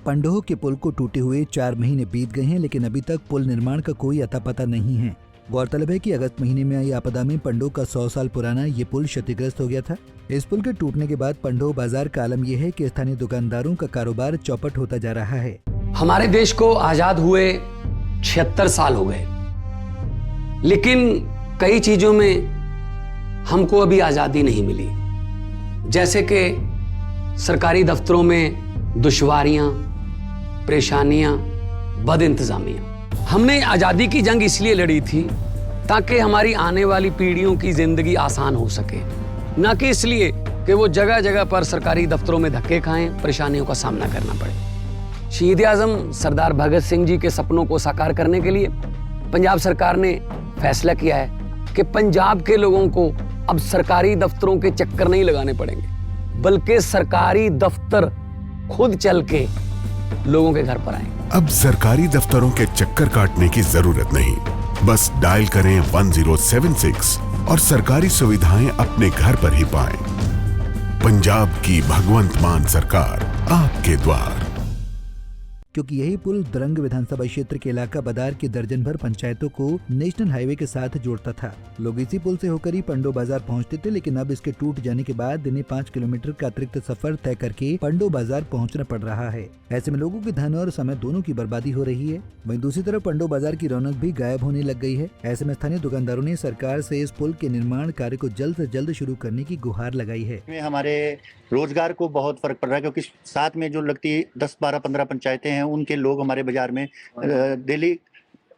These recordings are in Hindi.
पंडोह के पुल को टूटे हुए 4 महीने बीत गए हैं, लेकिन अभी तक पुल निर्माण का कोई अता पता नहीं है। गौरतलब है कि अगस्त महीने में आई आपदा में पंडोह का 100 साल पुराना ये पुल क्षतिग्रस्त हो गया था। इस पुल के टूटने के बाद पंडोह बाजार का आलम यह है कि स्थानीय दुकानदारों का कारोबार चौपट होता जा रहा है। हमारे देश को आजाद हुए 76 साल हो गए, लेकिन कई चीजों में हमको अभी आजादी नहीं मिली, जैसे कि सरकारी दफ्तरों में दुश्वारियां, परेशानियां, बदइंतजामियां। हमने आजादी की जंग इसलिए लड़ी थी ताकि हमारी आने वाली पीढ़ियों की जिंदगी आसान हो सके, न कि इसलिए कि वो जगह जगह पर सरकारी दफ्तरों में धक्के खाएं, परेशानियों का सामना करना पड़े। शहीद आजम सरदार भगत सिंह जी के सपनों को साकार करने के लिए पंजाब सरकार ने फैसला किया है कि पंजाब के लोगों को अब सरकारी दफ्तरों के चक्कर नहीं लगाने पड़ेंगे, बल्कि सरकारी दफ्तर खुद चल के लोगों के घर पर आएंगे। अब सरकारी दफ्तरों के चक्कर काटने की जरूरत नहीं, बस डायल करें 1076 और सरकारी सुविधाएं अपने घर पर ही पाएं। पंजाब की भगवंत मान सरकार आपके द्वार। क्योंकि यही पुल दरंग विधानसभा क्षेत्र के इलाका बदार की दर्जन भर पंचायतों को नेशनल हाईवे के साथ जोड़ता था। लोग इसी पुल से होकर ही पंडोह बाजार पहुंचते थे, लेकिन अब इसके टूट जाने के बाद इन्हें 5 किलोमीटर का अतिरिक्त सफर तय करके पंडोह बाजार पहुंचना पड़ रहा है। ऐसे में लोगों के धन और समय दोनों की बर्बादी हो रही है। वहीं दूसरी तरफ पंडोह बाजार की रौनक भी गायब होने लग गई है। ऐसे में स्थानीय दुकानदारों ने सरकार से इस पुल के निर्माण कार्य को जल्द से जल्द शुरू करने की गुहार लगाई है। हमारे रोजगार को बहुत फर्क पड़ रहा है, क्योंकि साथ में जो लगती 10, 12, 15 पंचायतें हैं, उनके लोग हमारे बाजार में डेली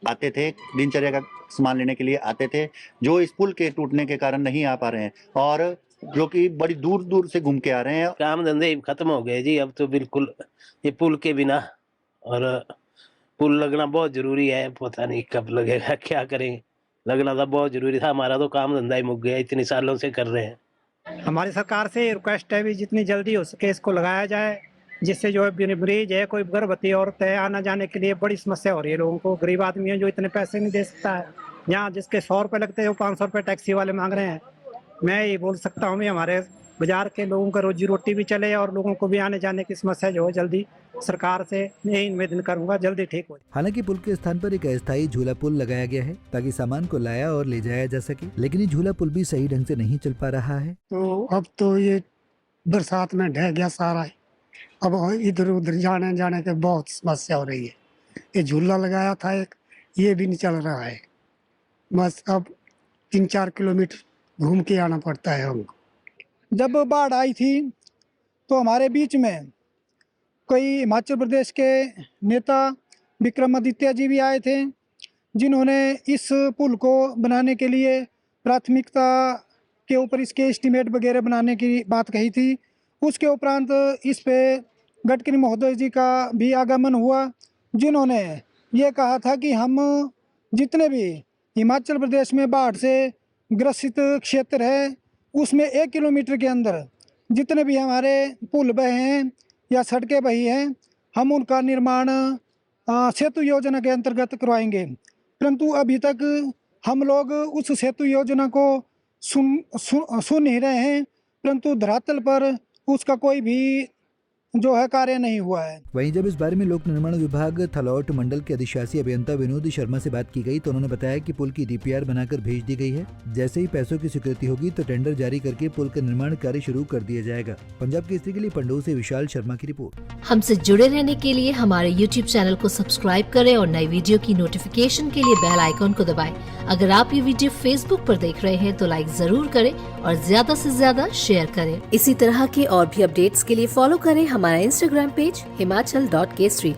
आते थे, दिनचर्या का सामान लेने के लिए आते थे, जो इस पुल के टूटने के कारण नहीं आ पा रहे हैं और जो कि बड़ी दूर दूर से घूम के आ रहे हैं। काम धंधे खत्म हो गए जी, अब तो बिल्कुल ये पुल के बिना, और पुल लगना बहुत जरूरी है। पता नहीं कब लगेगा, क्या करें, लगना तो बहुत जरूरी था। हमारा तो काम धंधा ही मुक गया, इतने सालों से कर रहे हैं। हमारी सरकार से रिक्वेस्ट है भी जितनी जल्दी हो सके इसको लगाया जाए, जिससे जो है ब्रिज है, कोई गर्भवती औरत है, आना जाने के लिए बड़ी समस्या हो रही है लोगों को। गरीब आदमी है जो इतने पैसे नहीं दे सकता है, यहाँ जिसके 100 रुपये लगते हैं वो 500 रुपये टैक्सी वाले मांग रहे हैं। मैं ये बोल सकता हूँ हमारे बाजार के लोगों का रोजी रोटी भी चले और लोगों को भी आने जाने की समस्या जो है जल्दी सरकार से यही उम्मीद करूंगा जल्दी ठीक हो। हालांकि पुल के स्थान पर एक अस्थायी झूला पुल लगाया गया है ताकि सामान को लाया और ले जाया जा सके, लेकिन ये झूला पुल भी सही ढंग से नहीं चल पा रहा है। तो अब तो ये बरसात में ढह गया सारा है, अब इधर उधर जाने के बहुत समस्या हो रही है। ये झूला लगाया था एक, ये भी नहीं चल रहा है, बस अब 3-4 किलोमीटर घूम के आना पड़ता है हमको। जब बाढ़ आई थी तो हमारे बीच में कोई हिमाचल प्रदेश के नेता विक्रमादित्य जी भी आए थे, जिन्होंने इस पुल को बनाने के लिए प्राथमिकता के ऊपर इसके एस्टीमेट वगैरह बनाने की बात कही थी। उसके उपरांत इस पे गडकरी महोदय जी का भी आगमन हुआ, जिन्होंने ये कहा था कि हम जितने भी हिमाचल प्रदेश में बाढ़ से ग्रसित क्षेत्र है उसमें 1 किलोमीटर के अंदर जितने भी हमारे पुल बहे हैं या सड़कें बही हैं, हम उनका निर्माण सेतु योजना के अंतर्गत करवाएंगे। परंतु अभी तक हम लोग उस सेतु योजना को सुन नहीं रहे हैं, परंतु धरातल पर उसका कोई भी जो है कार्य नहीं हुआ है। वहीं जब इस बारे में लोक निर्माण विभाग थलौट मंडल के अधिशासी अभियंता विनोद शर्मा से बात की गई तो उन्होंने बताया कि पुल की डीपीआर बनाकर भेज दी गई है। जैसे ही पैसों की स्वीकृति होगी तो टेंडर जारी करके पुल का निर्माण कार्य शुरू कर दिया जाएगा। पंजाब केसरी के लिए पंडोह से विशाल शर्मा की रिपोर्ट। हमसे जुड़े रहने के लिए हमारे YouTube चैनल को सब्सक्राइब करें और नई वीडियो की नोटिफिकेशन के लिए बेल आइकॉन को दबाएं। अगर आप ये वीडियो Facebook पर देख रहे हैं तो लाइक जरूर करें और ज्यादा से ज्यादा शेयर करें। इसी तरह के और भी अपडेट्स के लिए फॉलो करें हमारा Instagram पेज himachal.kesri।